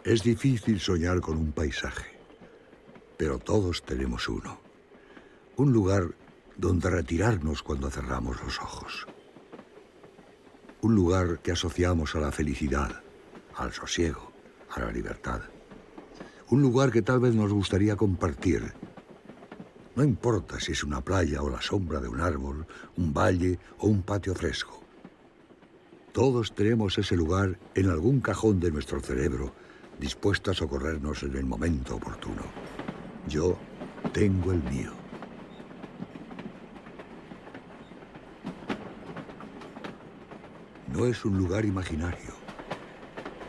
Es difícil soñar con un paisaje, pero todos tenemos uno. Un lugar donde retirarnos cuando cerramos los ojos. Un lugar que asociamos a la felicidad, al sosiego, a la libertad. Un lugar que tal vez nos gustaría compartir. No importa si es una playa o la sombra de un árbol, un valle o un patio fresco. Todos tenemos ese lugar en algún cajón de nuestro cerebro, dispuesto a socorrernos en el momento oportuno. Yo tengo el mío. No es un lugar imaginario.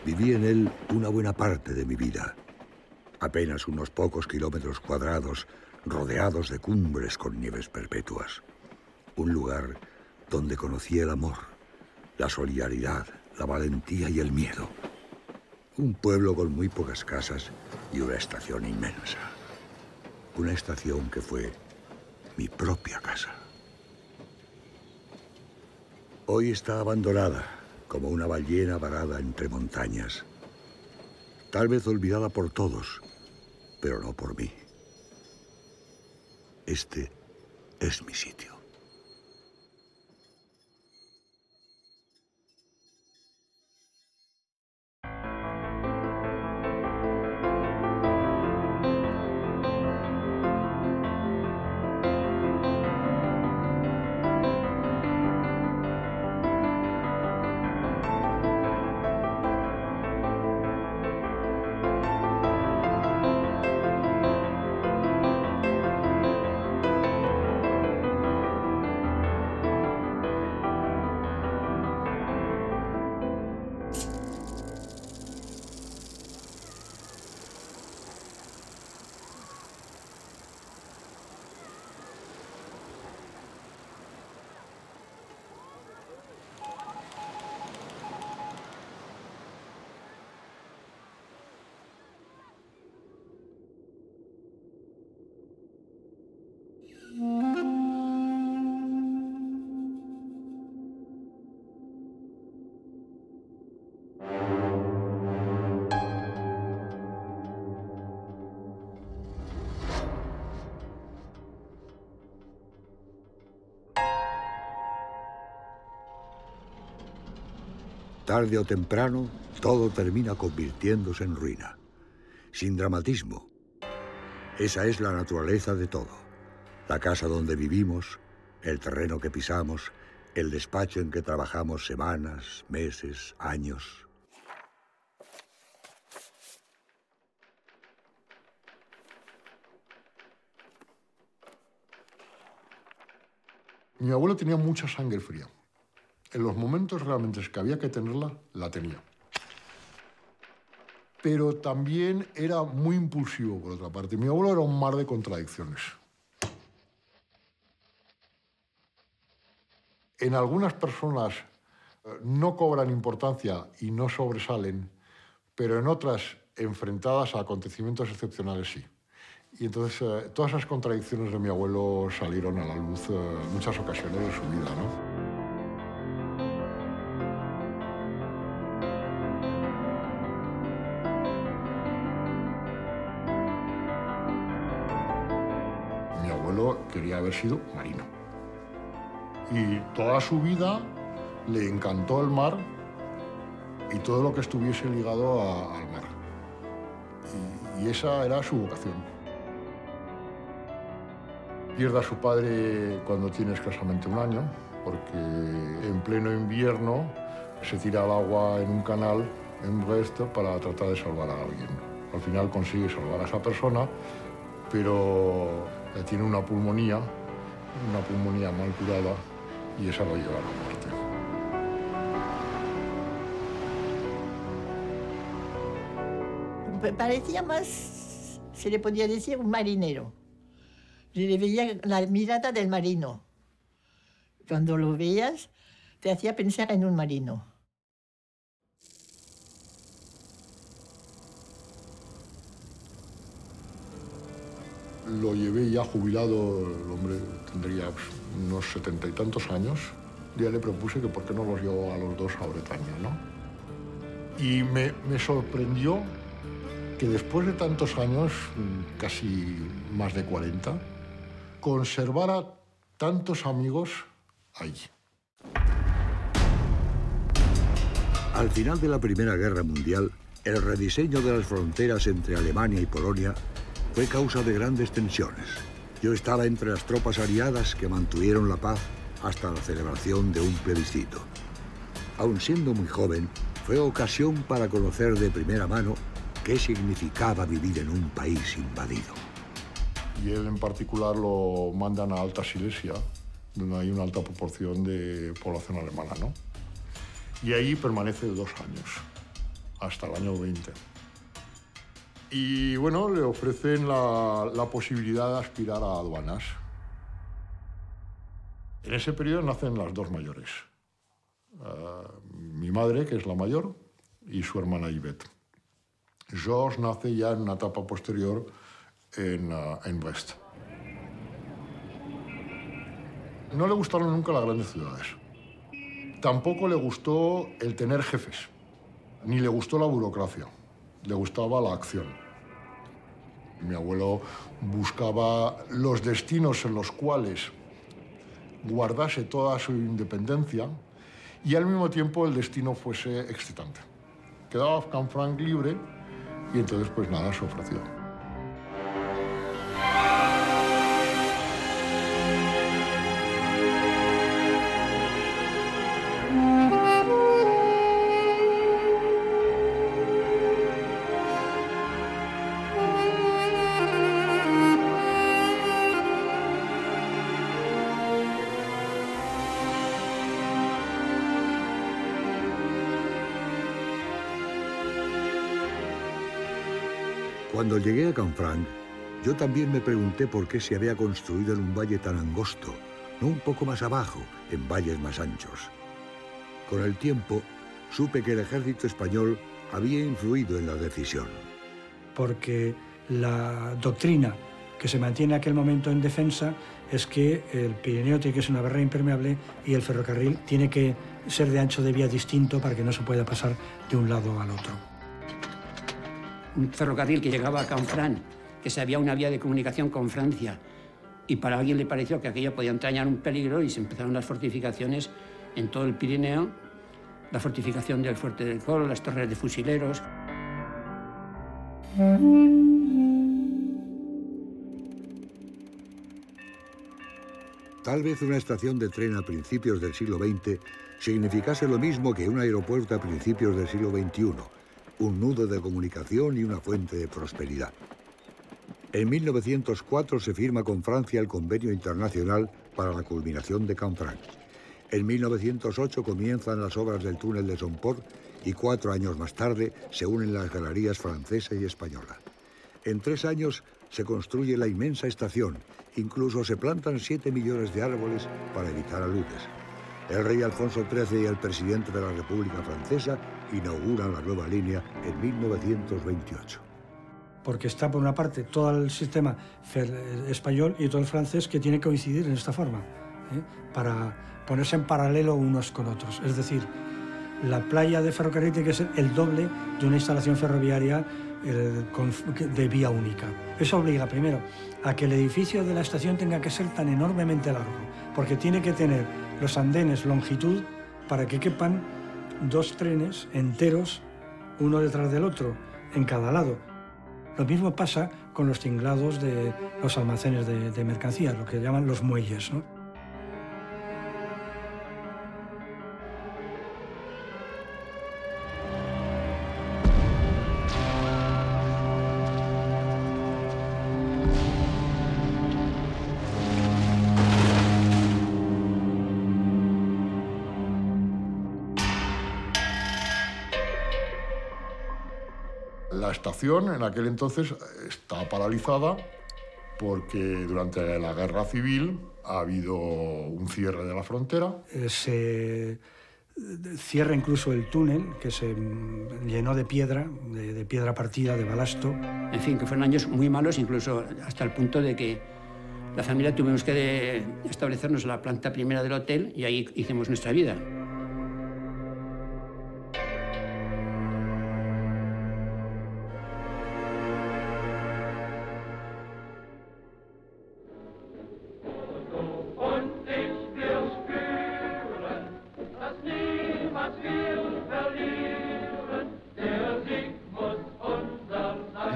Viví en él una buena parte de mi vida. Apenas unos pocos kilómetros cuadrados, rodeados de cumbres con nieves perpetuas. Un lugar donde conocí el amor, la solidaridad, la valentía y el miedo. Un pueblo con muy pocas casas y una estación inmensa. Una estación que fue mi propia casa. Hoy está abandonada, como una ballena varada entre montañas. Tal vez olvidada por todos, pero no por mí. Este es mi sitio. Tarde o temprano, todo termina convirtiéndose en ruina. Sin dramatismo. Esa es la naturaleza de todo. La casa donde vivimos, el terreno que pisamos, el despacho en que trabajamos semanas, meses, años. Mi abuelo tenía mucha sangre fría. En los momentos realmente que había que tenerla, la tenía. Pero también era muy impulsivo, por otra parte. Mi abuelo era un mar de contradicciones. En algunas personas no cobran importancia y no sobresalen, pero en otras, enfrentadas a acontecimientos excepcionales, sí. Y entonces todas esas contradicciones de mi abuelo salieron a la luz en muchas ocasiones de su vida, ¿no? Mi abuelo quería haber sido marino. Y toda su vida le encantó el mar y todo lo que estuviese ligado al mar. Y esa era su vocación. Pierde a su padre cuando tiene escasamente un año, porque en pleno invierno se tira al agua en un canal en Brest para tratar de salvar a alguien. Al final consigue salvar a esa persona, pero tiene una pulmonía mal curada, y esa lo lleva a la muerte. Parecía más, se le podía decir, un marinero. Yo le veía la mirada del marino. Cuando lo veías, te hacía pensar en un marino. Lo llevé ya jubilado, el hombre tendría unos 70 y tantos años. Ya le propuse que por qué no los llevaba a los dos a Bretaña, ¿no? Y me sorprendió que después de tantos años, casi más de 40, conservara tantos amigos allí. Al final de la Primera Guerra Mundial, el rediseño de las fronteras entre Alemania y Polonia fue causa de grandes tensiones. Yo estaba entre las tropas aliadas que mantuvieron la paz hasta la celebración de un plebiscito. Aun siendo muy joven, fue ocasión para conocer de primera mano qué significaba vivir en un país invadido. Y él en particular lo mandan a Alta Silesia, donde hay una alta proporción de población alemana, ¿no? Y ahí permanece 2 años, hasta el año 20. Y bueno, le ofrecen la posibilidad de aspirar a aduanas. En ese periodo nacen las 2 mayores. Mi madre, que es la mayor, y su hermana Yvette. Georges nace ya en una etapa posterior en Brest. No le gustaron nunca las grandes ciudades. Tampoco le gustó el tener jefes, ni le gustó la burocracia. Le gustaba la acción. Mi abuelo buscaba los destinos en los cuales guardase toda su independencia y al mismo tiempo el destino fuese excitante. Quedaba Canfranc libre y entonces pues nada, se ofreció. Cuando llegué a Canfranc, yo también me pregunté por qué se había construido en un valle tan angosto, no un poco más abajo, en valles más anchos. Con el tiempo, supe que el ejército español había influido en la decisión. Porque la doctrina que se mantiene en aquel momento en defensa es que el Pirineo tiene que ser una barrera impermeable y el ferrocarril tiene que ser de ancho de vía distinto para que no se pueda pasar de un lado al otro. Un ferrocarril que llegaba a Canfranc, que se había una vía de comunicación con Francia, y para alguien le pareció que aquello podía entrañar un peligro y se empezaron las fortificaciones en todo el Pirineo, la fortificación del Fuerte del Col, las torres de fusileros. Tal vez una estación de tren a principios del siglo XX significase lo mismo que un aeropuerto a principios del siglo XXI, un nudo de comunicación y una fuente de prosperidad. En 1904 se firma con Francia el Convenio Internacional para la culminación de Canfranc. En 1908 comienzan las obras del túnel de Somport y 4 años más tarde se unen las galerías francesa y española. En 3 años se construye la inmensa estación, incluso se plantan 7 millones de árboles para evitar aludes. El rey Alfonso XIII y el presidente de la República Francesa inauguran la nueva línea en 1928. Porque está, por una parte, todo el sistema español y todo el francés que tiene que coincidir en esta forma, para ponerse en paralelo unos con otros. Es decir, la playa de ferrocarril tiene que ser el doble de una instalación ferroviaria de vía única. Eso obliga, primero, a que el edificio de la estación tenga que ser tan enormemente largo, porque tiene que tener los andenes longitud para que quepan 2 trenes enteros, uno detrás del otro, en cada lado. Lo mismo pasa con los tinglados de los almacenes de mercancías, lo que llaman los muelles, ¿no? La estación en aquel entonces está paralizada porque durante la guerra civil ha habido un cierre de la frontera. Se cierra incluso el túnel, que se llenó de piedra partida, de balasto. En fin, que fueron años muy malos, incluso hasta el punto de que la familia tuvimos que establecernos en la planta primera del hotel y ahí hicimos nuestra vida.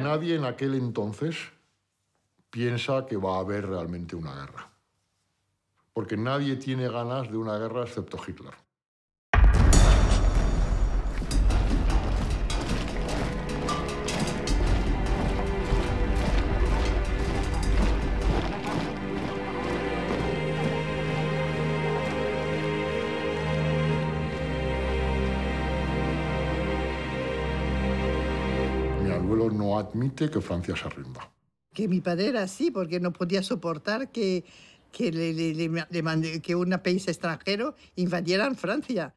nadie en aquel entonces piensa que va a haber realmente una guerra. Porque nadie tiene ganas de una guerra excepto Hitler. Mi abuelo no admite que Francia se rinda. Que mi padre era así, porque no podía soportar que un país extranjero invadiera Francia.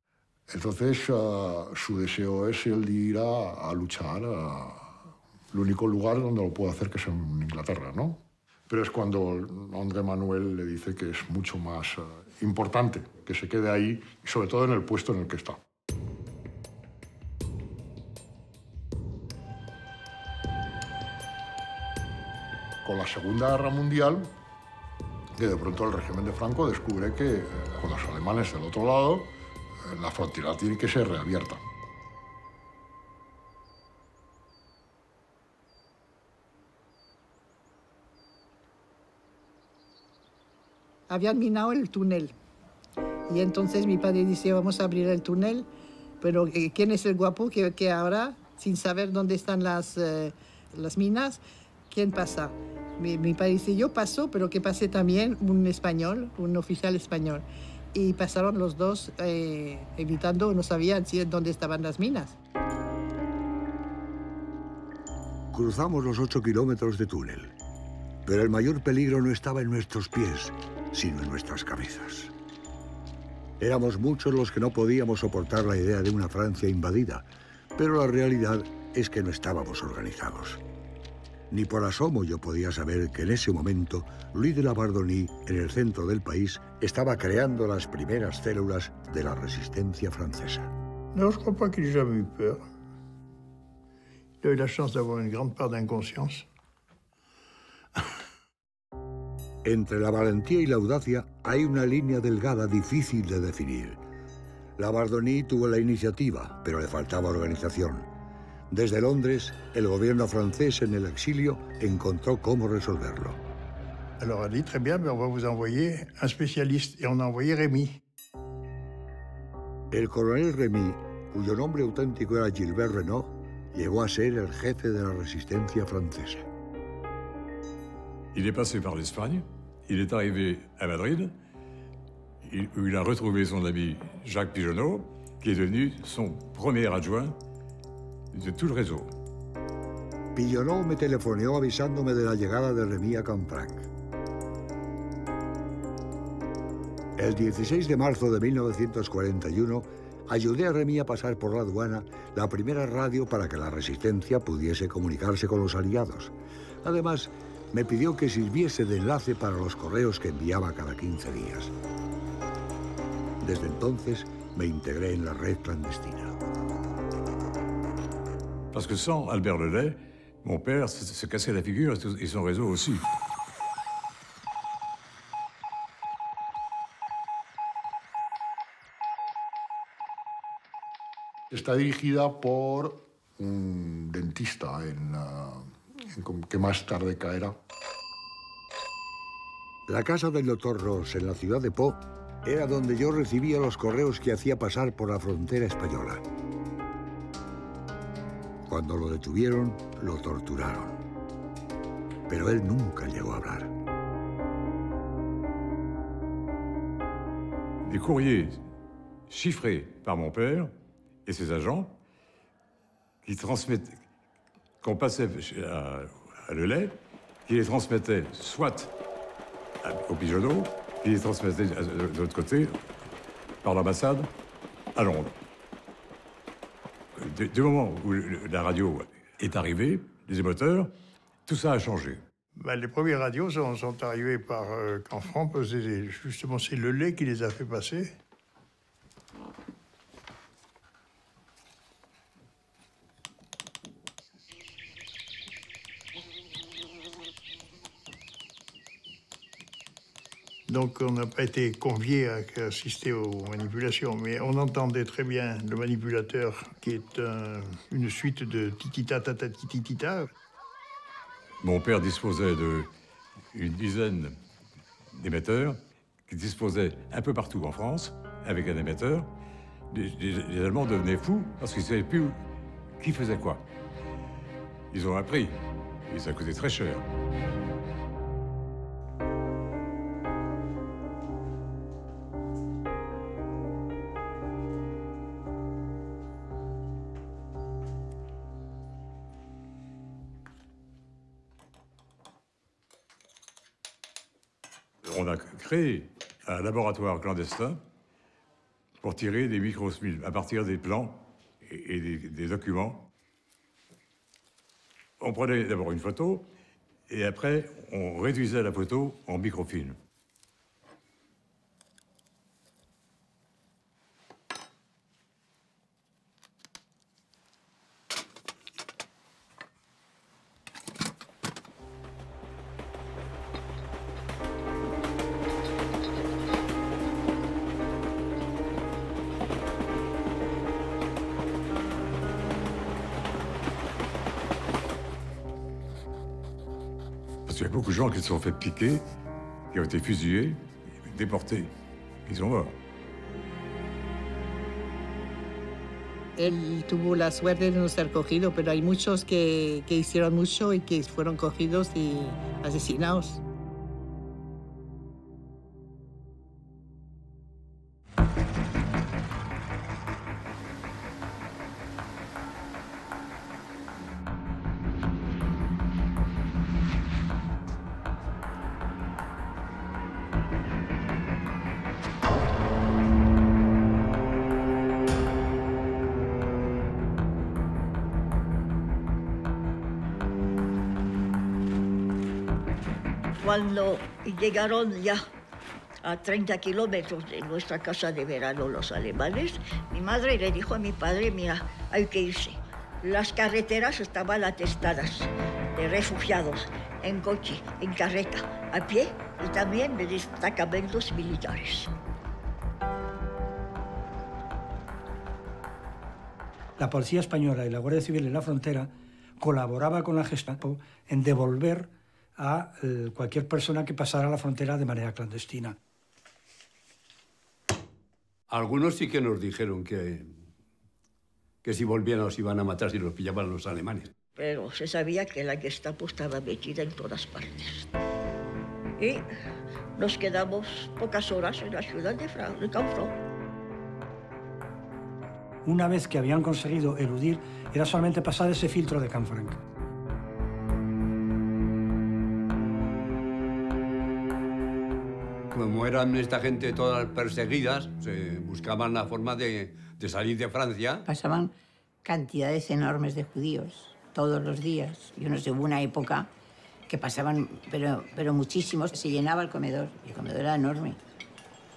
Entonces, su deseo es el de ir a luchar el único lugar donde lo puede hacer, que es en Inglaterra, ¿no? Pero es cuando André Manuel le dice que es mucho más importante que se quede ahí, y sobre todo en el puesto en el que está. Con la Segunda Guerra Mundial, que de pronto el régimen de Franco descubre que con los alemanes del otro lado, la frontera tiene que ser reabierta. Habían minado el túnel. Y entonces mi padre dice, vamos a abrir el túnel, pero ¿quién es el guapo que ahora, sin saber dónde están las minas, quién pasa? Mi padre dice, yo paso, pero que pase también un español, un oficial español. Y pasaron los dos evitando, no sabían dónde estaban las minas. Cruzamos los 8 kilómetros de túnel, pero el mayor peligro no estaba en nuestros pies, sino en nuestras cabezas. Éramos muchos los que no podíamos soportar la idea de una Francia invadida, pero la realidad es que no estábamos organizados. Ni por asomo yo podía saber que en ese momento Louis de la Bourdonnais, en el centro del país, estaba creando las primeras células de la resistencia francesa. Non, je ne crois pas qu'il ait jamais eu peur. Il a eu la chance d'avoir une grande part d'inconscience. Entre la valentía y la audacia hay una línea delgada difícil de definir. La Bourdonnais tuvo la iniciativa, pero le faltaba organización. Desde Londres, el gobierno francés en el exilio encontró cómo resolverlo. Alors, elle dit très bien, on va vous envoyer un spécialiste. Et on a envoyé Rémy. El coronel Rémy, cuyo nombre auténtico era Gilbert Renaud, llegó a ser el jefe de la resistencia francesa. Il est passé par l'Espagne, il est arrivé à Madrid, où il a retrouvé son ami Jacques Pigeonneau, qui est devenu son premier adjoint de tout le réseau. Pigeonneau me telefoneó avisándome de la llegada de Rémy a Canfranc. El 16 de marzo de 1941, ayudé a Rémy a pasar por la aduana la primera radio para que la resistencia pudiese comunicarse con los aliados. Además, me pidió que sirviese de enlace para los correos que enviaba cada 15 días. Desde entonces, me integré en la red clandestina. Parce que sans Albert Lelay, mon père se cassait la figure et son réseau aussi. Está dirigida por un dentista que más tarde caerá. La casa del doctor Ross en la ciudad de Pau era donde yo recibía los correos que hacía pasar por la frontera española. Cuando lo detuvieron, lo torturaron. Pero él nunca llegó a hablar. Des courriers chiffrés par mon père et ses agents qui transmettaient, qu'on passait à Lelay, qui les transmettaient soit au Pigeonneau, qui les transmettaient de l'autre côté par l'ambassade à Londres. Du moment où la radio est arrivée, les émetteurs, tout ça a changé. Les premières radios sont arrivées par Canfranc, parce que justement c'est Lelay qui les a fait passer. Donc on n'a pas été conviés à assister aux manipulations, mais on entendait très bien le manipulateur qui est une suite de titita tata tititita. Mon père disposait d'une dizaine d'émetteurs qui disposaient un peu partout en France, avec un émetteur. Les Allemands devenaient fous parce qu'ils ne savaient plus qui faisait quoi. Ils ont appris, et ça coûtait très cher. On a créé un laboratoire clandestin pour tirer des microfilms à partir des plans et des documents. On prenait d'abord une photo et après on réduisait la photo en microfilm. Il y a beaucoup de gens qui se sont fait piquer, qui ont été fusillés, déportés. Ils sont morts. Él tuvo la suerte de no ser cogido, pero hay muchos que hicieron mucho y que fueron cogidos y asesinados. Cuando llegaron ya a 30 kilómetros de nuestra casa de verano los alemanes, mi madre le dijo a mi padre, mira, hay que irse. Las carreteras estaban atestadas de refugiados, en coche, en carreta, a pie y también de destacamentos militares. La policía española y la Guardia Civil en la frontera colaboraba con la Gestapo en devolver a cualquier persona que pasara la frontera de manera clandestina. Algunos sí que nos dijeron que si volvían nos iban a matar si los pillaban los alemanes. Pero se sabía que la Gestapo estaba metida en todas partes. Y nos quedamos pocas horas en la ciudad de Canfranc. Una vez que habían conseguido eludir, era solamente pasar ese filtro de Canfranc. Como eran esta gente todas perseguidas, se buscaban la forma de salir de Francia. Pasaban cantidades enormes de judíos todos los días. Yo no sé, hubo una época que pasaban, pero muchísimos. Se llenaba el comedor era enorme.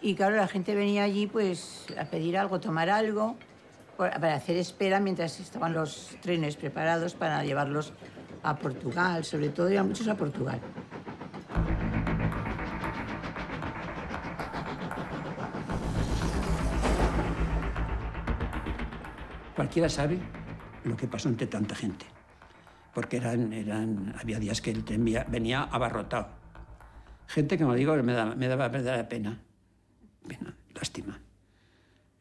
Y claro, la gente venía allí pues a pedir algo, tomar algo, para hacer espera mientras estaban los trenes preparados para llevarlos a Portugal. Sobre todo iban muchos a Portugal. Cualquiera sabe lo que pasó entre tanta gente, porque había días que el tren venía abarrotado. Gente que, como digo, me daba verdadera pena, lástima.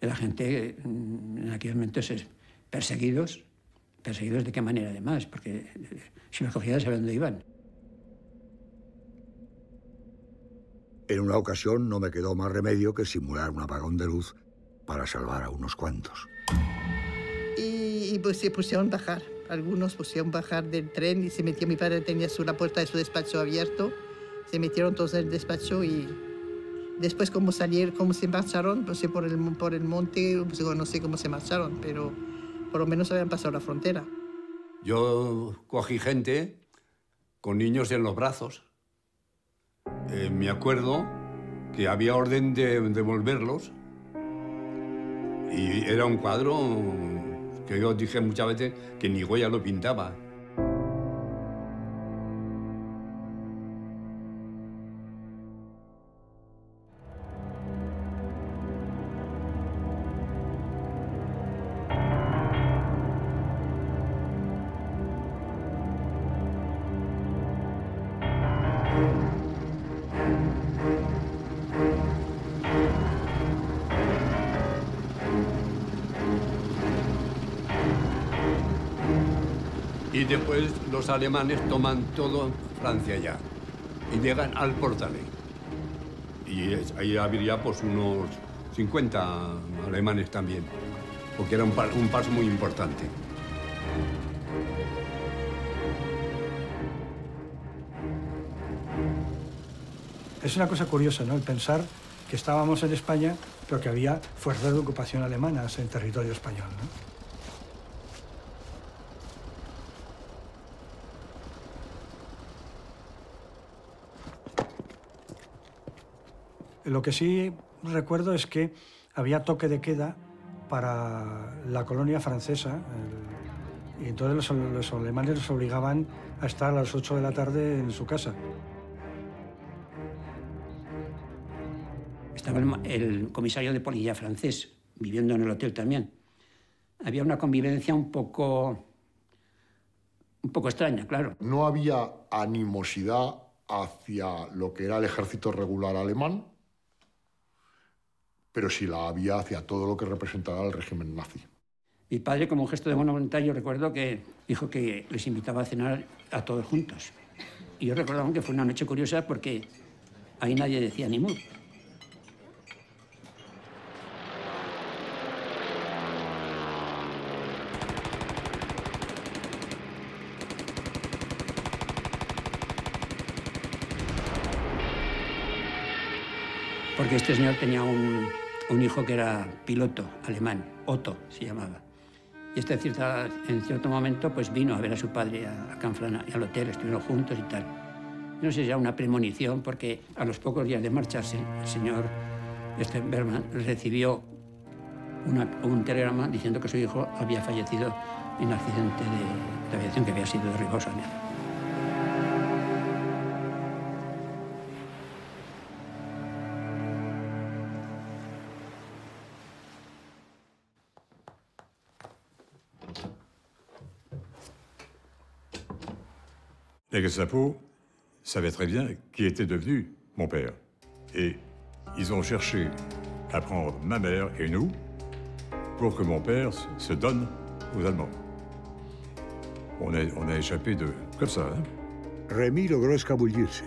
Era gente en aquellos momentos perseguidos ¿de qué manera además? Porque si los cogían sabían dónde iban. En una ocasión no me quedó más remedio que simular un apagón de luz para salvar a unos cuantos. Y pues se pusieron a bajar. Algunos pusieron a bajar del tren y se metió. Mi padre tenía la puerta de su despacho abierto. Se metieron todos en el despacho y después cómo se marcharon, no sé, por el monte, pues, no sé cómo se marcharon, pero por lo menos habían pasado la frontera. Yo cogí gente con niños en los brazos. Me acuerdo que había orden de devolverlos y era un cuadro que yo dije muchas veces que ni Goya lo pintaba. Y después los alemanes toman todo Francia ya y llegan al Portalet. Y ahí habría pues unos 50 alemanes también, porque era un paso muy importante. Es una cosa curiosa, ¿no?, el pensar que estábamos en España, pero que había fuerzas de ocupación alemanas en territorio español, ¿no? Lo que sí recuerdo es que había toque de queda para la colonia francesa, y entonces los alemanes los obligaban a estar a las 8 de la tarde en su casa. Estaba el comisario de policía francés, viviendo en el hotel también. Había una convivencia un poco extraña, claro. No había animosidad hacia lo que era el ejército regular alemán, pero sí la había hacia todo lo que representaba el régimen nazi. Mi padre, como un gesto de buena voluntad, yo recuerdo que dijo que les invitaba a cenar a todos juntos. Y yo recuerdo que fue una noche curiosa porque ahí nadie decía ni mu. Porque este señor tenía un hijo que era piloto alemán, Otto se llamaba. Y en cierto momento pues vino a ver a su padre a Canfranc, al hotel, estuvieron juntos y tal. No sé si era una premonición, porque a los pocos días de marcharse, el señor Bergman recibió un telegrama diciendo que su hijo había fallecido en un accidente de aviación que había sido derribado sobre él. Les Gestapo savaient très bien qui était devenu mon père. Et ils ont cherché à prendre ma mère et nous pour que mon père se donne aux Allemands. On a échappé comme ça. Hein? Rémy logró escabullirse.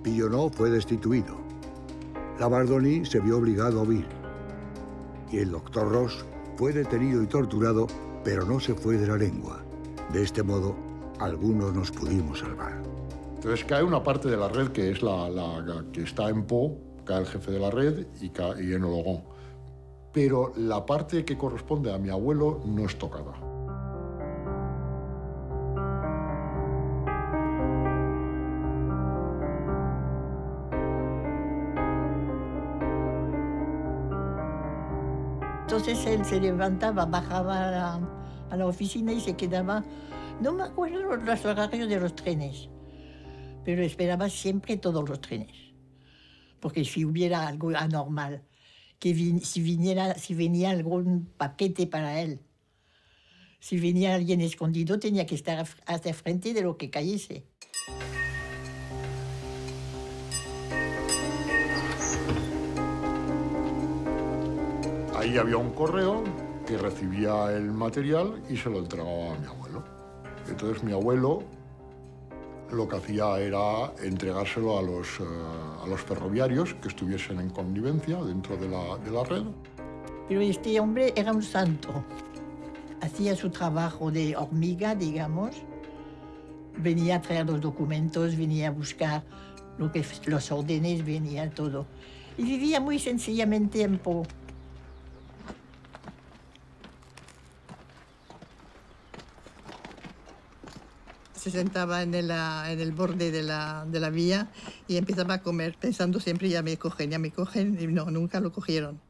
Pillonneau fue destituido. Labardonie se vio obligado a huir. Y el doctor Ross fue detenido y torturado, pero no se fue de la lengua. De este modo, algunos nos pudimos salvar. Entonces cae una parte de la red que es la que está en Pau, cae el jefe de la red y en Ologon. Pero la parte que corresponde a mi abuelo no es tocada. Entonces él se levantaba, bajaba a la oficina y se quedaba. No me acuerdo los horarios de los trenes, pero esperaba siempre todos los trenes. Porque si hubiera algo anormal, si venía algún paquete para él, si venía alguien escondido, tenía que estar hasta frente de lo que cayese. Ahí había un correo que recibía el material y se lo entregaba a mi abuelo. Entonces mi abuelo lo que hacía era entregárselo a los ferroviarios que estuviesen en connivencia dentro de la red. Pero este hombre era un santo. Hacía su trabajo de hormiga, digamos. Venía a traer los documentos, venía a buscar los órdenes, venía todo. Y vivía muy sencillamente en Pau. Se sentaba en el borde de la vía y empezaba a comer, pensando siempre ya me cogen, y no, nunca lo cogieron.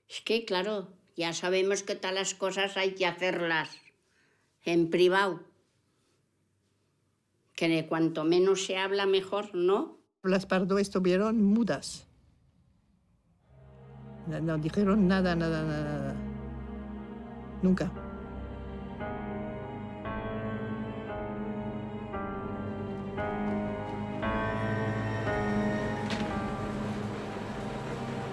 Es que, claro, ya sabemos que todas las cosas hay que hacerlas en privado. Que de cuanto menos se habla, mejor, ¿no? Las Pardo estuvieron mudas. No dijeron nada. Nunca.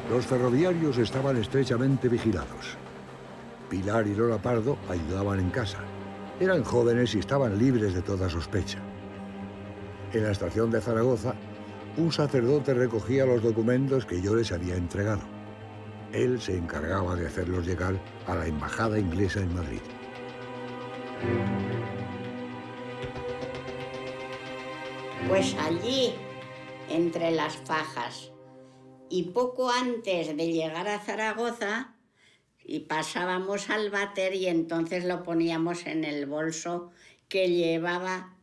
Los ferroviarios estaban estrechamente vigilados. Pilar y Lola Pardo ayudaban en casa, Eran jóvenes y estaban libres de toda sospecha. En la estación de Zaragoza, un sacerdote recogía los documentos que yo les había entregado. Él se encargaba de hacerlos llegar a la embajada inglesa en Madrid. Pues allí, entre las fajas, y poco antes de llegar a Zaragoza, y pasábamos al váter y entonces lo poníamos en el bolso que llevaba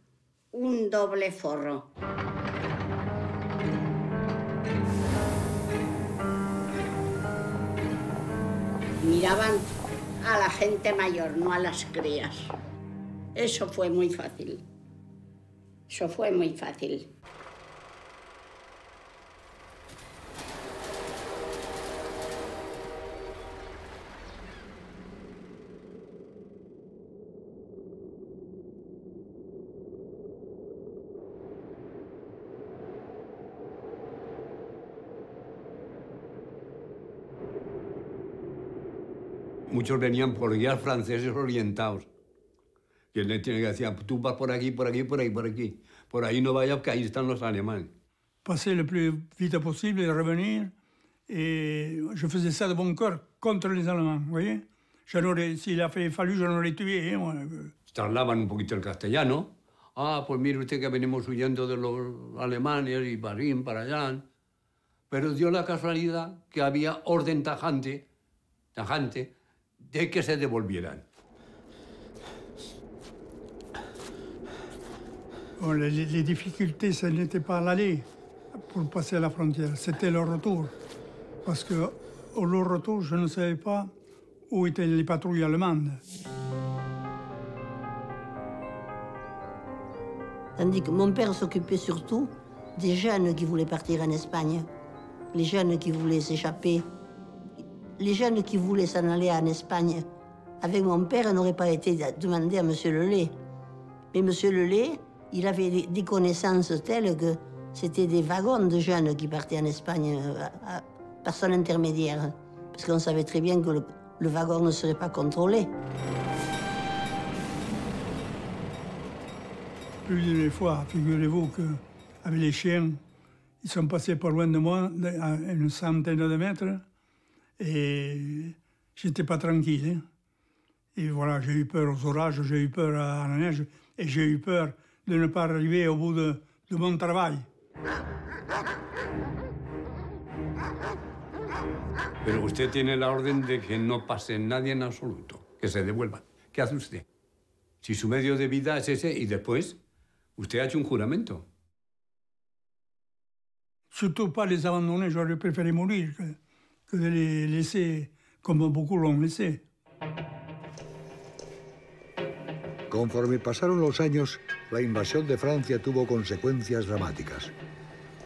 un doble forro. Miraban a la gente mayor, no a las crías. Eso fue muy fácil. Eso fue muy fácil. Muchos venían por guías franceses orientados. Que le tiene que decir, tú vas por aquí, por aquí, por ahí, por aquí. Por ahí no vayas, que ahí están los alemanes. Passer le plus vite possible et revenir. Et je faisais ça de bon cœur contre les Allemands, vous voyez. S'il a fallu, je l'aurais tué. Traslaban un poquito el castellano. Ah, pues mire usted que venimos huyendo de los alemanes y para allá. Pero dio la casualidad que había orden tajante, de que se devolvieran. Bon, les difficultés, ce n'était pas l'aller pour passer la frontière, c'était le retour. Parce qu'au retour, je ne savais pas où étaient les patrouilles allemandes. Tandis que mon père s'occupait surtout des jeunes qui voulaient partir en Espagne, les jeunes qui voulaient s'échapper, les jeunes qui voulaient s'en aller en Espagne. Avec mon père, on n'aurait pas été demandé à M. Lelay. Mais M. Lelay, il avait des connaissances telles que c'était des wagons de jeunes qui partaient en Espagne par son intermédiaire. Parce qu'on savait très bien que le wagon ne serait pas contrôlé. Plus d'une fois, figurez-vous qu'avec les chiens, ils sont passés pas loin de moi, à une centaine de mètres, et j'étais pas tranquille. Et voilà, j'ai eu peur aux orages, j'ai eu peur à la neige, et j'ai eu peur de ne pas arriver au bout de mon travail. Pero usted tiene la orden de que no pase nadie en absoluto, que se devuelvan. ¿Qué hace usted? Si su medio de vida es ese y después usted ha hecho un juramento. Surtout pas les abandonner, j'aurais préféré mourir que de les laisser comme beaucoup l'ont laissé. Conforme pasaron los años, la invasión de Francia tuvo consecuencias dramáticas.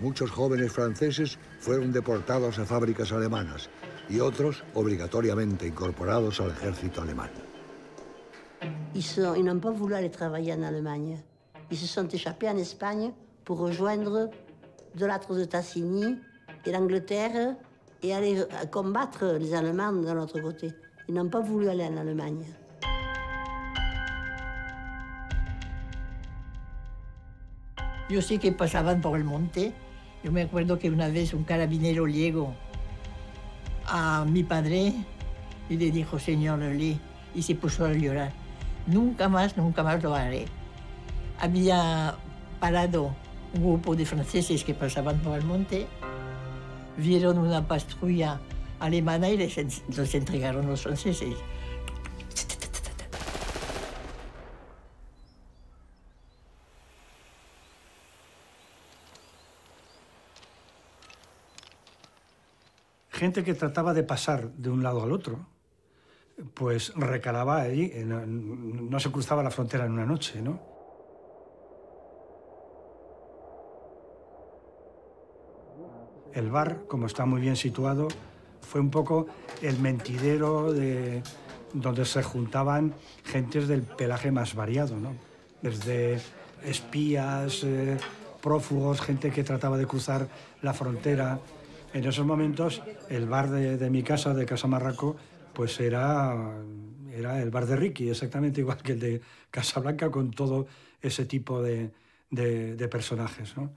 Muchos jóvenes franceses fueron deportados a fábricas alemanas y otros obligatoriamente incorporados al ejército alemán. Ils n'ont pas voulu aller travailler en Allemagne. Ils se sont échappés en Espagne pour rejoindre de l'âtre de Tassigny et l'Angleterre et aller combattre les Allemands de l'autre côté. Ils n'ont pas voulu aller en Allemagne. Yo sé que pasaban por el monte. Yo me acuerdo que una vez un carabinero llegó a mi padre y le dijo, señor Lelay, y se puso a llorar. Nunca más lo haré. Había parado un grupo de franceses que pasaban por el monte, vieron una patrulla alemana y los entregaron los franceses. Gente que trataba de pasar de un lado al otro, pues recalaba ahí, no se cruzaba la frontera en una noche, ¿no? El bar, como está muy bien situado, fue un poco el mentidero donde se juntaban gentes del pelaje más variado, ¿no? Desde espías, prófugos, gente que trataba de cruzar la frontera. En esos momentos, el bar de mi casa, de Casa Marraco, pues era Era el bar de Ricky, exactamente igual que el de Casablanca, con todo ese tipo de personajes, ¿no?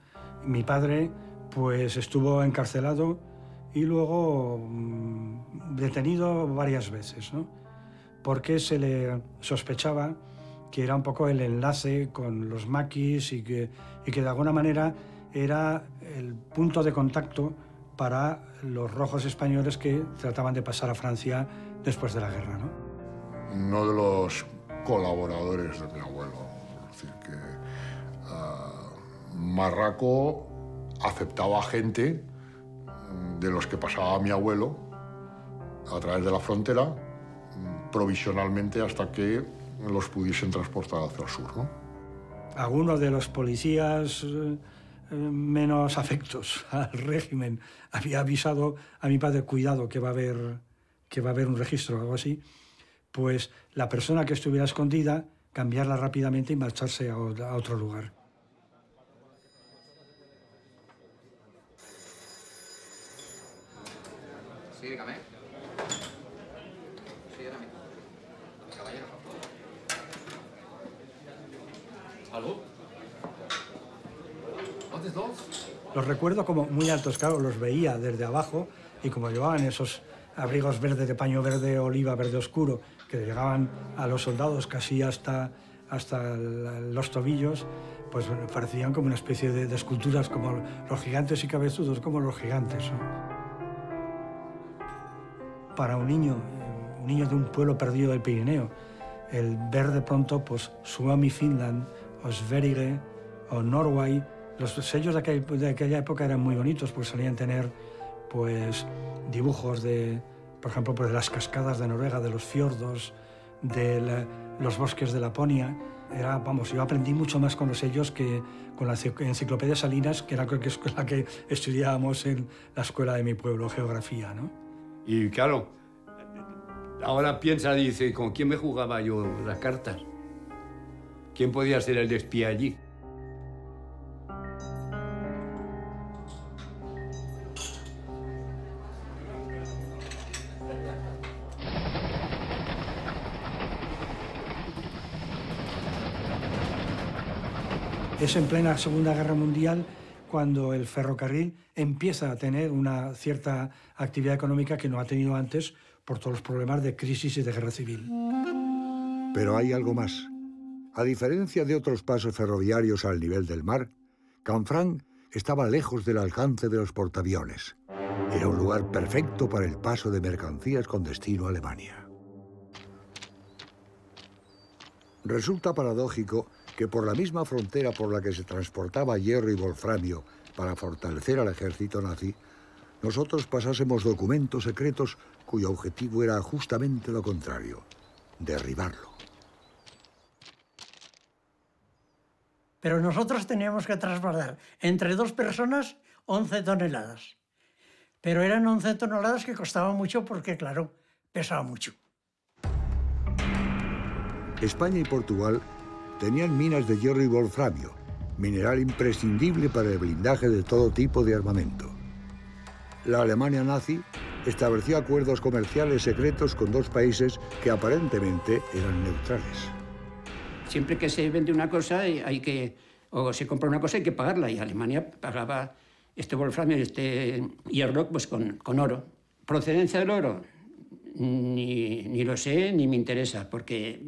Mi padre pues estuvo encarcelado y luego detenido varias veces, ¿no? Porque se le sospechaba que era un poco el enlace con los maquis y que de alguna manera era el punto de contacto para los rojos españoles que trataban de pasar a Francia después de la guerra, ¿no? Uno de los colaboradores de mi abuelo. Es decir, que Marraco aceptaba gente de los que pasaba mi abuelo a través de la frontera provisionalmente hasta que los pudiesen transportar hacia el sur, ¿no? Algunos de los policías menos afectos al régimen había avisado a mi padre, cuidado, que va a haber un registro o algo así, pues la persona que estuviera escondida, cambiarla rápidamente y marcharse a otro lugar. Sí, dígame. Sí, dígame. Caballero. ¿Aló? ¿Dónde estás? Los recuerdo como muy altos, claro, los veía desde abajo y como llevaban esos abrigos verdes de paño verde oliva, verde oscuro, que llegaban a los soldados casi hasta los tobillos, pues parecían como una especie de esculturas, como los gigantes y cabezudos, como los gigantes, ¿no? Para un niño de un pueblo perdido del Pirineo, el ver de pronto pues Suomi, Finland, o Sverige, o Norway, los sellos de aquella época eran muy bonitos, pues solían tener pues dibujos de, por ejemplo, pues, de las cascadas de Noruega, de los fiordos, de los bosques de Laponia. Yo aprendí mucho más con los sellos que con la enciclopedia Salinas, que era la que estudiábamos en la escuela de mi pueblo, geografía, ¿no? Y claro, ahora piensa, dice, ¿con quién me jugaba yo las cartas? ¿Quién podía ser el espía allí? Es en plena Segunda Guerra Mundial cuando el ferrocarril empieza a tener una cierta actividad económica que no ha tenido antes por todos los problemas de crisis y de guerra civil. Pero hay algo más. A diferencia de otros pasos ferroviarios al nivel del mar, Canfranc estaba lejos del alcance de los portaaviones. Era un lugar perfecto para el paso de mercancías con destino a Alemania. Resulta paradójico que por la misma frontera por la que se transportaba hierro y wolframio para fortalecer al ejército nazi, nosotros pasásemos documentos secretos cuyo objetivo era justamente lo contrario, derribarlo. Pero nosotros teníamos que trasladar entre dos personas 11 toneladas. Pero eran 11 toneladas que costaban mucho porque, claro, pesaba mucho. España y Portugal tenían minas de hierro y wolframio, mineral imprescindible para el blindaje de todo tipo de armamento. La Alemania nazi estableció acuerdos comerciales secretos con dos países que aparentemente eran neutrales. Siempre que se vende una cosa o se compra una cosa hay que pagarla, y Alemania pagaba este wolframio y este hierro pues con oro. ¿Procedencia del oro? Ni lo sé ni me interesa, porque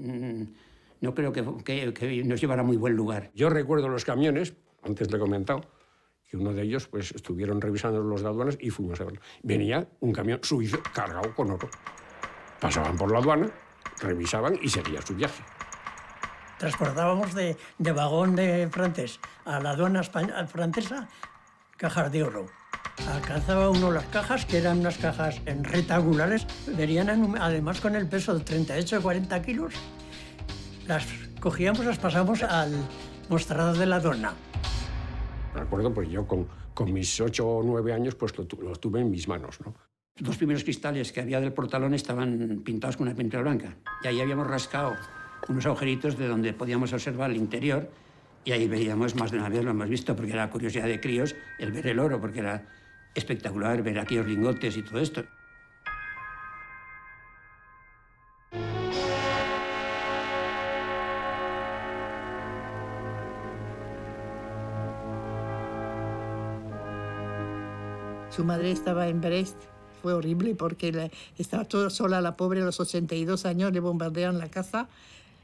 no creo que nos llevara a muy buen lugar. Yo recuerdo los camiones, antes le he comentado, que uno de ellos pues estuvieron revisando los de aduanas y fuimos a verlo. Venía un camión suizo cargado con oro. Pasaban por la aduana, revisaban y seguía su viaje. Transportábamos de vagón de francés a la aduana francesa cajas de oro. Alcanzaba uno las cajas, que eran unas cajas rectangulares, venían además con el peso de 38 o 40 kilos. Las cogíamos, las pasamos al mostrador de la aduana. Me acuerdo, pues yo con mis 8 o 9 años pues lo tuve en mis manos, ¿no? Los primeros cristales que había del portalón estaban pintados con una pintura blanca. Y ahí habíamos rascado unos agujeritos de donde podíamos observar el interior, y ahí veíamos, más de una vez lo hemos visto, porque era curiosidad de críos el ver el oro, porque era espectacular ver aquellos lingotes y todo esto. Su madre estaba en Brest. Fue horrible porque estaba toda sola, la pobre, a los 82 años, le bombardean la casa,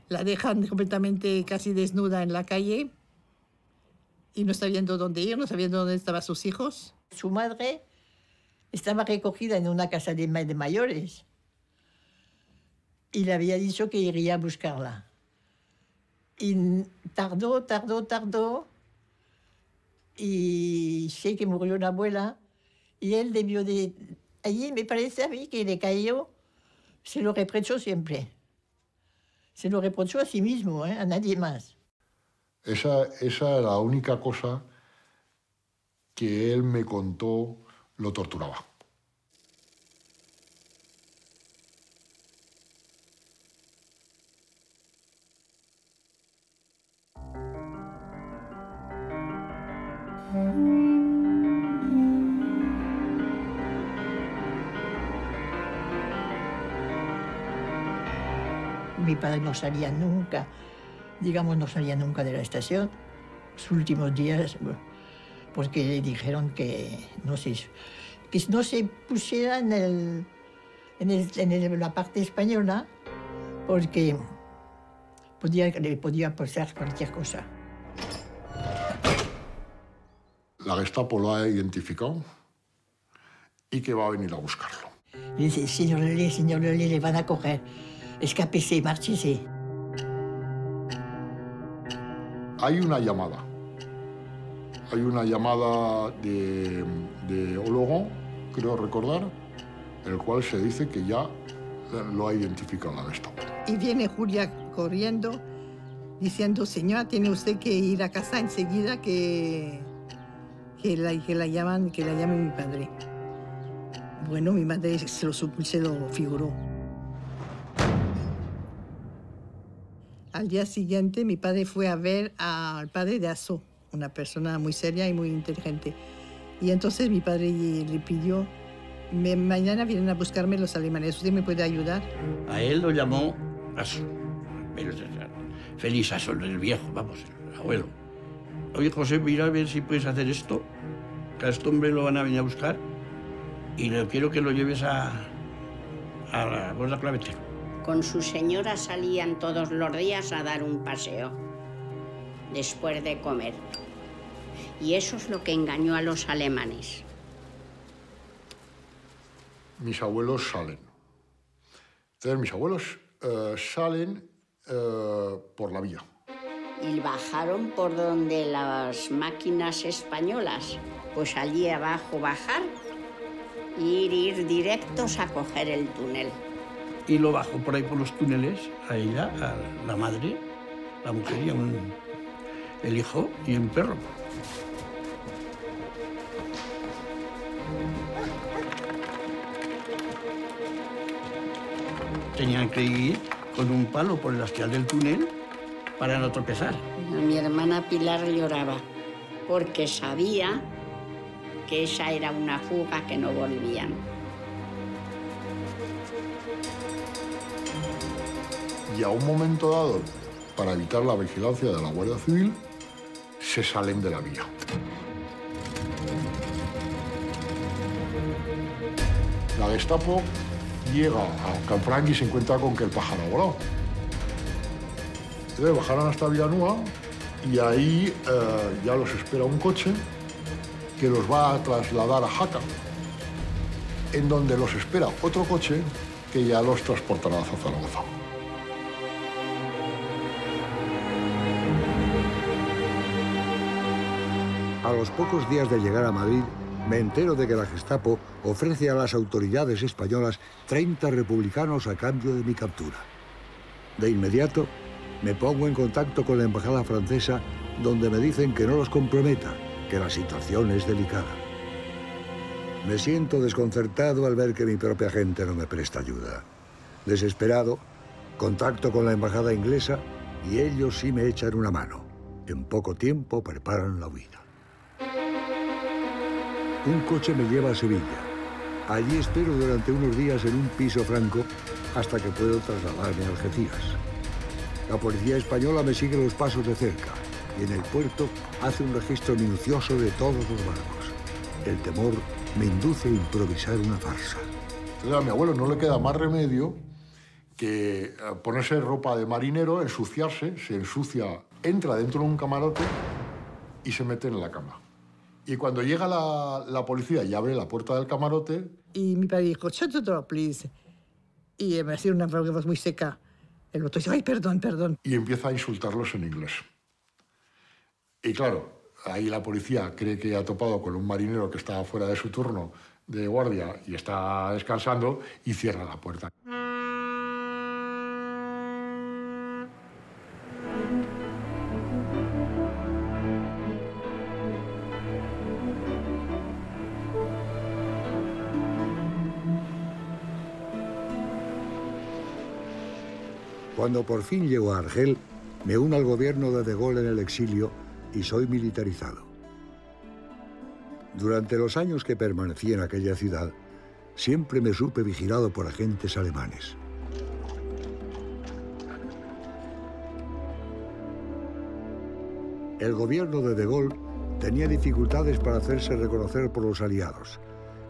la dejan completamente casi desnuda en la calle y no sabiendo dónde ir, no sabiendo dónde estaban sus hijos. Su madre estaba recogida en una casa de mayores y le había dicho que iría a buscarla. Y tardó y sé que murió la abuela y él debió de... Allí me parece a mí que le cayó, se lo reprochó siempre. Se lo reprochó a sí mismo, a nadie más. Esa era la única cosa que él me contó lo torturaba. Mi padre no salía nunca, digamos, no salía nunca de la estación. Los últimos días, porque le dijeron que no se pusiera en la parte española, porque le podía pasar cualquier cosa. La Gestapo lo ha identificado y que va a venir a buscarlo. Le dice, señor Lelé, le van a coger. Escápese, márchese. Hay una llamada. Hay una llamada de Oloron, creo recordar, en el cual se dice que ya lo ha identificado la Gestapo. Y viene Julia corriendo, diciendo, señora, tiene usted que ir a casa enseguida que la llame mi padre. Bueno, mi madre se lo figuró. Al día siguiente, mi padre fue a ver al padre de Asso, una persona muy seria y muy inteligente. Y entonces mi padre le pidió, mañana vienen a buscarme los alemanes, ¿usted me puede ayudar? A él lo llamó Asso, Félix Asso, el viejo, vamos, el abuelo. Oye, José, mira a ver si puedes hacer esto, que a este hombre lo van a venir a buscar y quiero que lo lleves a la Borda Clavetero. Con su señora salían todos los días a dar un paseo, después de comer. Y eso es lo que engañó a los alemanes. Mis abuelos salen. Entonces, mis abuelos salen por la vía. Y bajaron por donde las máquinas españolas. Pues allí abajo bajar e ir directos a coger el túnel. Y lo bajó por ahí por los túneles, a ella, a la madre, la mujer y el hijo y un perro. Tenían que ir con un palo por el hastial del túnel para no tropezar. Mi hermana Pilar lloraba porque sabía que esa era una fuga que no volvían. Y a un momento dado, para evitar la vigilancia de la Guardia Civil, se salen de la vía. La Gestapo llega a Canfranc y se encuentra con que el pájaro ha volado. Entonces bajaron hasta Vilanúa y ahí ya los espera un coche que los va a trasladar a Jaca, en donde los espera otro coche que ya los transportará a Zaragoza. A los pocos días de llegar a Madrid, me entero de que la Gestapo ofrece a las autoridades españolas 30 republicanos a cambio de mi captura. De inmediato, me pongo en contacto con la embajada francesa, donde me dicen que no los comprometa, que la situación es delicada. Me siento desconcertado al ver que mi propia gente no me presta ayuda. Desesperado, contacto con la embajada inglesa y ellos sí me echan una mano. En poco tiempo preparan la huida. Un coche me lleva a Sevilla. Allí espero durante unos días en un piso franco hasta que puedo trasladarme a Algeciras. La policía española me sigue los pasos de cerca y en el puerto hace un registro minucioso de todos los barcos. El temor me induce a improvisar una farsa. Entonces a mi abuelo no le queda más remedio que ponerse ropa de marinero, ensuciarse, se ensucia, entra dentro de un camarote y se mete en la cama. Y cuando llega la policía y abre la puerta del camarote... Y mi padre dijo, shut the door, please. Y me hacía una voz muy seca. El otro dice, ay, perdón, perdón. Y empieza a insultarlos en inglés. Y claro, ahí la policía cree que ha topado con un marinero que está fuera de su turno de guardia y está descansando y cierra la puerta. Cuando por fin llego a Argel, me uno al gobierno de Gaulle en el exilio y soy militarizado. Durante los años que permanecí en aquella ciudad, siempre me supe vigilado por agentes alemanes. El gobierno de Gaulle tenía dificultades para hacerse reconocer por los aliados.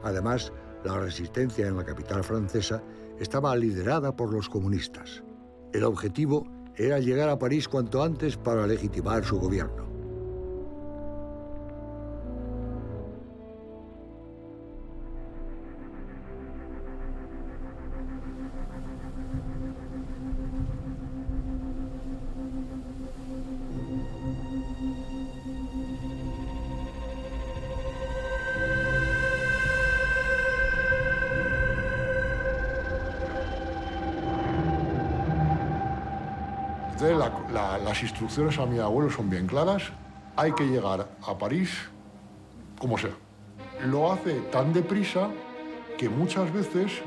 Además, la resistencia en la capital francesa estaba liderada por los comunistas. El objetivo era llegar a París cuanto antes para legitimar su gobierno. Entonces, las instrucciones a mi abuelo son bien claras. Hay que llegar a París como sea. Lo hace tan deprisa que muchas veces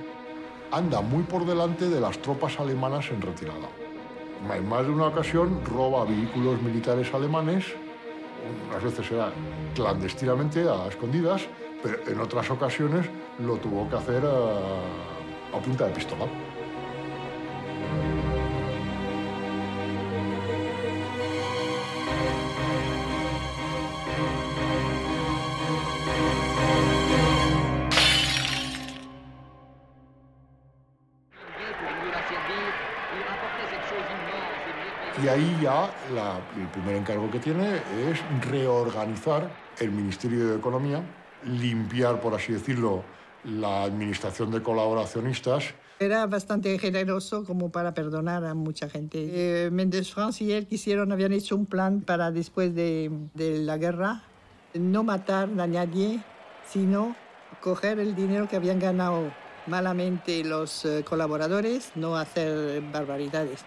anda muy por delante de las tropas alemanas en retirada. En más de una ocasión roba vehículos militares alemanes, unas veces era clandestinamente, a escondidas, pero en otras ocasiones lo tuvo que hacer a punta de pistola. Y ahí ya el primer encargo que tiene es reorganizar el Ministerio de Economía, limpiar, por así decirlo, la administración de colaboracionistas. Era bastante generoso como para perdonar a mucha gente. Méndez France y él habían hecho un plan para después de la guerra, no matar a nadie, sino coger el dinero que habían ganado malamente los colaboradores, no hacer barbaridades.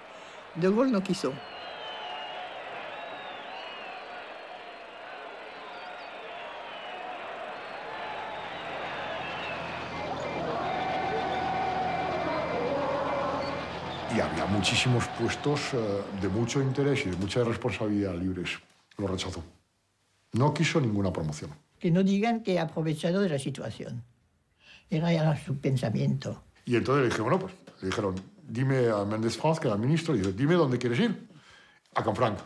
De Gaulle no quiso. Y había muchísimos puestos de mucho interés y de mucha responsabilidad libres. Lo rechazó. No quiso ninguna promoción. Que no digan que ha aprovechado de la situación. Era ya su pensamiento. Y entonces le dije, bueno, pues, le dijeron, dime a Méndez France, que era el ministro, y dice, dime dónde quieres ir. A Canfranc.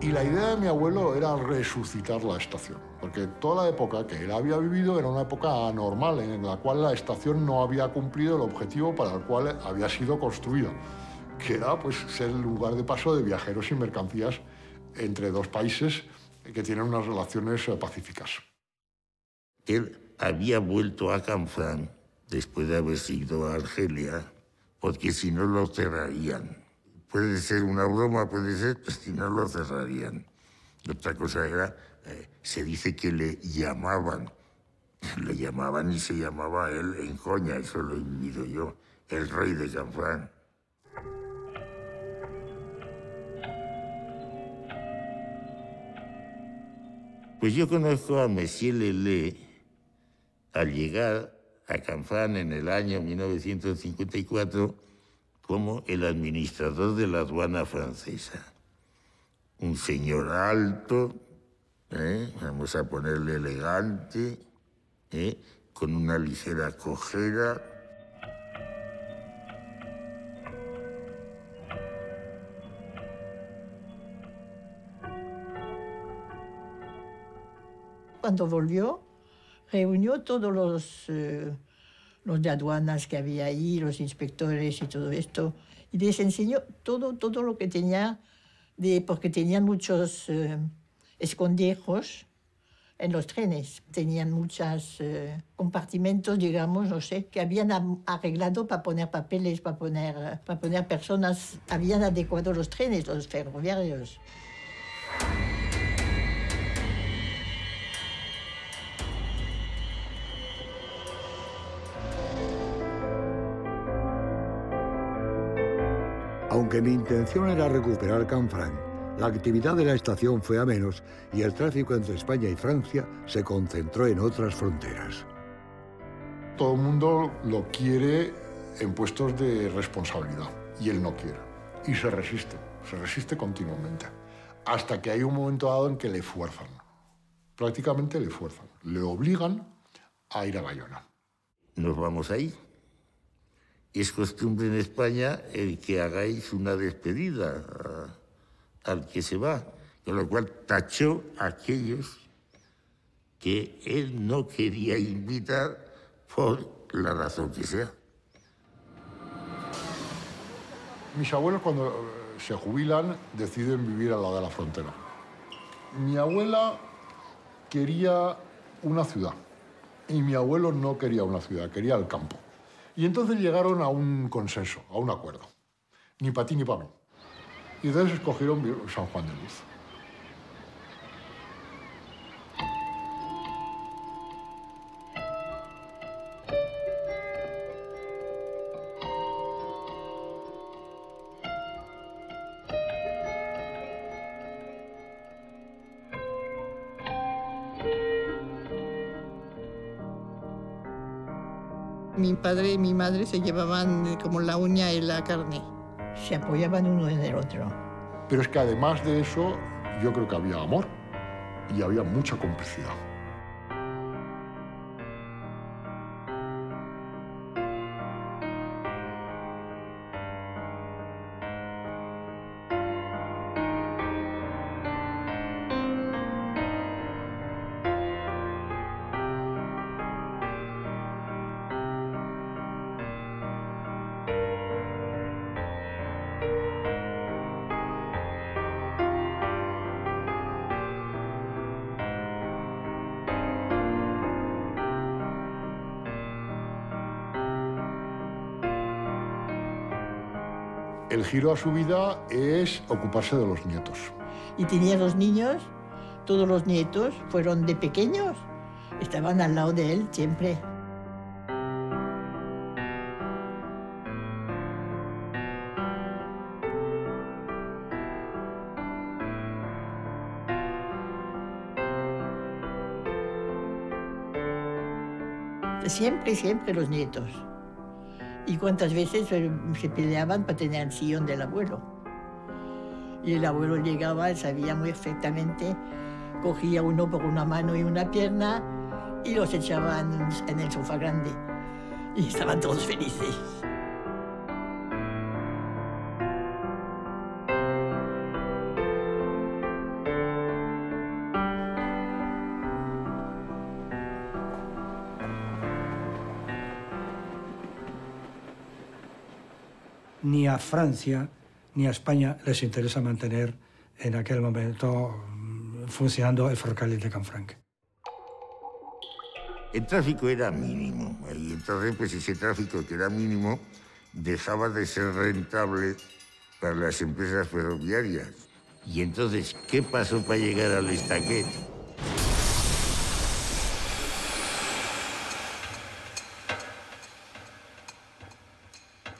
Y la idea de mi abuelo era resucitar la estación, porque toda la época que él había vivido era una época anormal, en la cual la estación no había cumplido el objetivo para el cual había sido construida, que era pues, ser el lugar de paso de viajeros y mercancías entre dos países que tienen unas relaciones pacíficas. Él había vuelto a Canfranc después de haber ido a Argelia, porque si no lo cerrarían. Puede ser una broma, puede ser, pues si no lo cerrarían. Otra cosa era, se dice que le llamaban y se llamaba él en coña, eso lo he vivido yo, el rey de Canfranc. Pues yo conozco a Monsieur Lelé al llegar a Canfranc en el año 1954 como el administrador de la aduana francesa. Un señor alto, vamos a ponerle elegante, con una ligera cojera. Cuando volvió, reunió todos los de aduanas que había ahí, los inspectores y todo esto, y les enseñó todo lo que tenía, porque tenían muchos escondrijos en los trenes. Tenían muchos compartimentos, digamos, no sé, que habían arreglado para poner papeles, para poner personas. Habían adecuado los trenes, los ferroviarios. Aunque mi intención era recuperar Canfranc, la actividad de la estación fue a menos y el tráfico entre España y Francia se concentró en otras fronteras. Todo el mundo lo quiere en puestos de responsabilidad y él no quiere. Y se resiste continuamente. Hasta que hay un momento dado en que le fuerzan. Prácticamente le fuerzan. Le obligan a ir a Bayona. Nos vamos ahí. Es costumbre en España el que hagáis una despedida al que se va, con lo cual tachó a aquellos que él no quería invitar por la razón que sea. Mis abuelos, cuando se jubilan, deciden vivir al lado de la frontera. Mi abuela quería una ciudad y mi abuelo no quería una ciudad, quería el campo. Y entonces llegaron a un consenso, a un acuerdo. Ni para ti ni para mí. Y entonces escogieron San Juan de Luz. Mi padre y mi madre se llevaban como la uña y la carne. Se apoyaban uno en el otro. Pero es que además de eso, yo creo que había amor y había mucha complicidad. El giro a su vida es ocuparse de los nietos. Y tenía los niños, todos los nietos fueron de pequeños, estaban al lado de él siempre. Siempre los nietos. Y cuántas veces se peleaban para tener el sillón del abuelo. Y el abuelo llegaba, él sabía muy perfectamente, cogía uno por una mano y una pierna y los echaban en el sofá grande. Y estaban todos felices. Ni a Francia ni a España les interesa mantener en aquel momento funcionando el ferrocarril de Canfranc. El tráfico era mínimo, y entonces pues ese tráfico que era mínimo dejaba de ser rentable para las empresas ferroviarias. Y entonces, ¿qué pasó para llegar al Estaquet?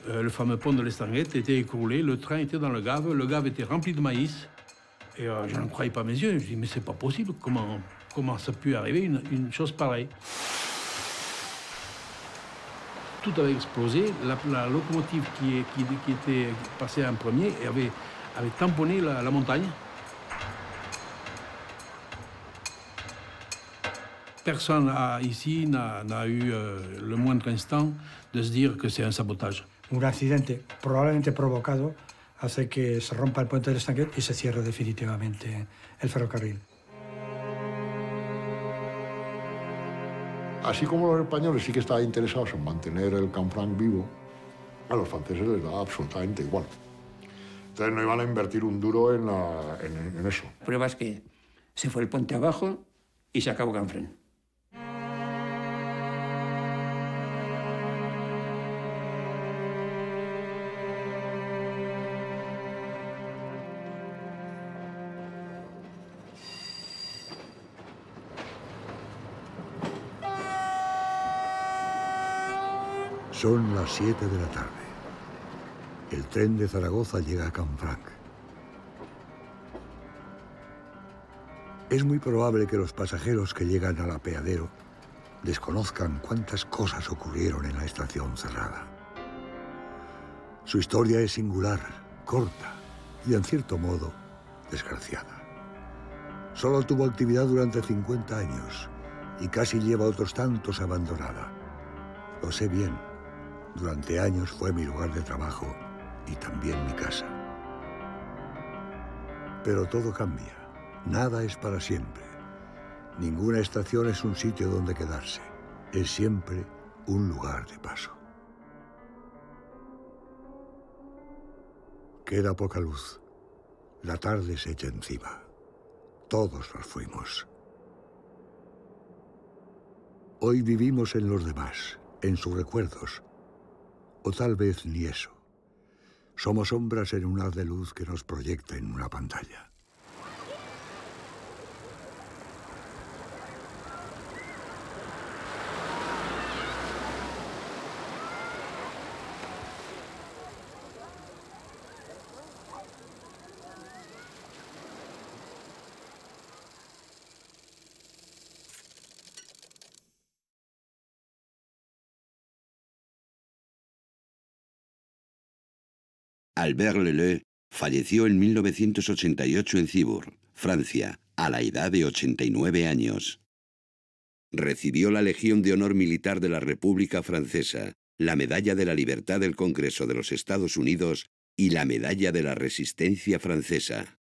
Le fameux pont de l'Estaquet était écroulé, le train était dans le Gave était rempli de maïs. Et je ne croyais pas mes yeux, je dis mais c'est pas possible, comment ça a pu arriver une chose pareille? tout avait explosé. La locomotive qui était passée en premier avait tamponné la montagne. Personne ici n'a eu le moindre instant de se dire que c'est un sabotage. Un accidente probablemente provocado hace que se rompa el puente del estanque y se cierre definitivamente el ferrocarril. Así como los españoles sí que estaban interesados en mantener el Canfranc vivo, a los franceses les da absolutamente igual. Entonces no iban a invertir un duro en eso. Pruebas que se fue el puente abajo y se acabó Canfranc. Son las 7 de la tarde. El tren de Zaragoza llega a Canfranc. Es muy probable que los pasajeros que llegan al apeadero desconozcan cuántas cosas ocurrieron en la estación cerrada. Su historia es singular, corta y, en cierto modo, desgraciada. Solo tuvo actividad durante 50 años y casi lleva otros tantos abandonada. Lo sé bien. Durante años fue mi lugar de trabajo y también mi casa. Pero todo cambia. Nada es para siempre. Ninguna estación es un sitio donde quedarse. Es siempre un lugar de paso. Queda poca luz. La tarde se echa encima. Todos nos fuimos. Hoy vivimos en los demás, en sus recuerdos. O tal vez ni eso. Somos sombras en un haz de luz que nos proyecta en una pantalla. Albert Leleu falleció en 1988 en Cibourg, Francia, a la edad de 89 años. Recibió la Legión de Honor Militar de la República Francesa, la Medalla de la Libertad del Congreso de los Estados Unidos y la Medalla de la Resistencia Francesa.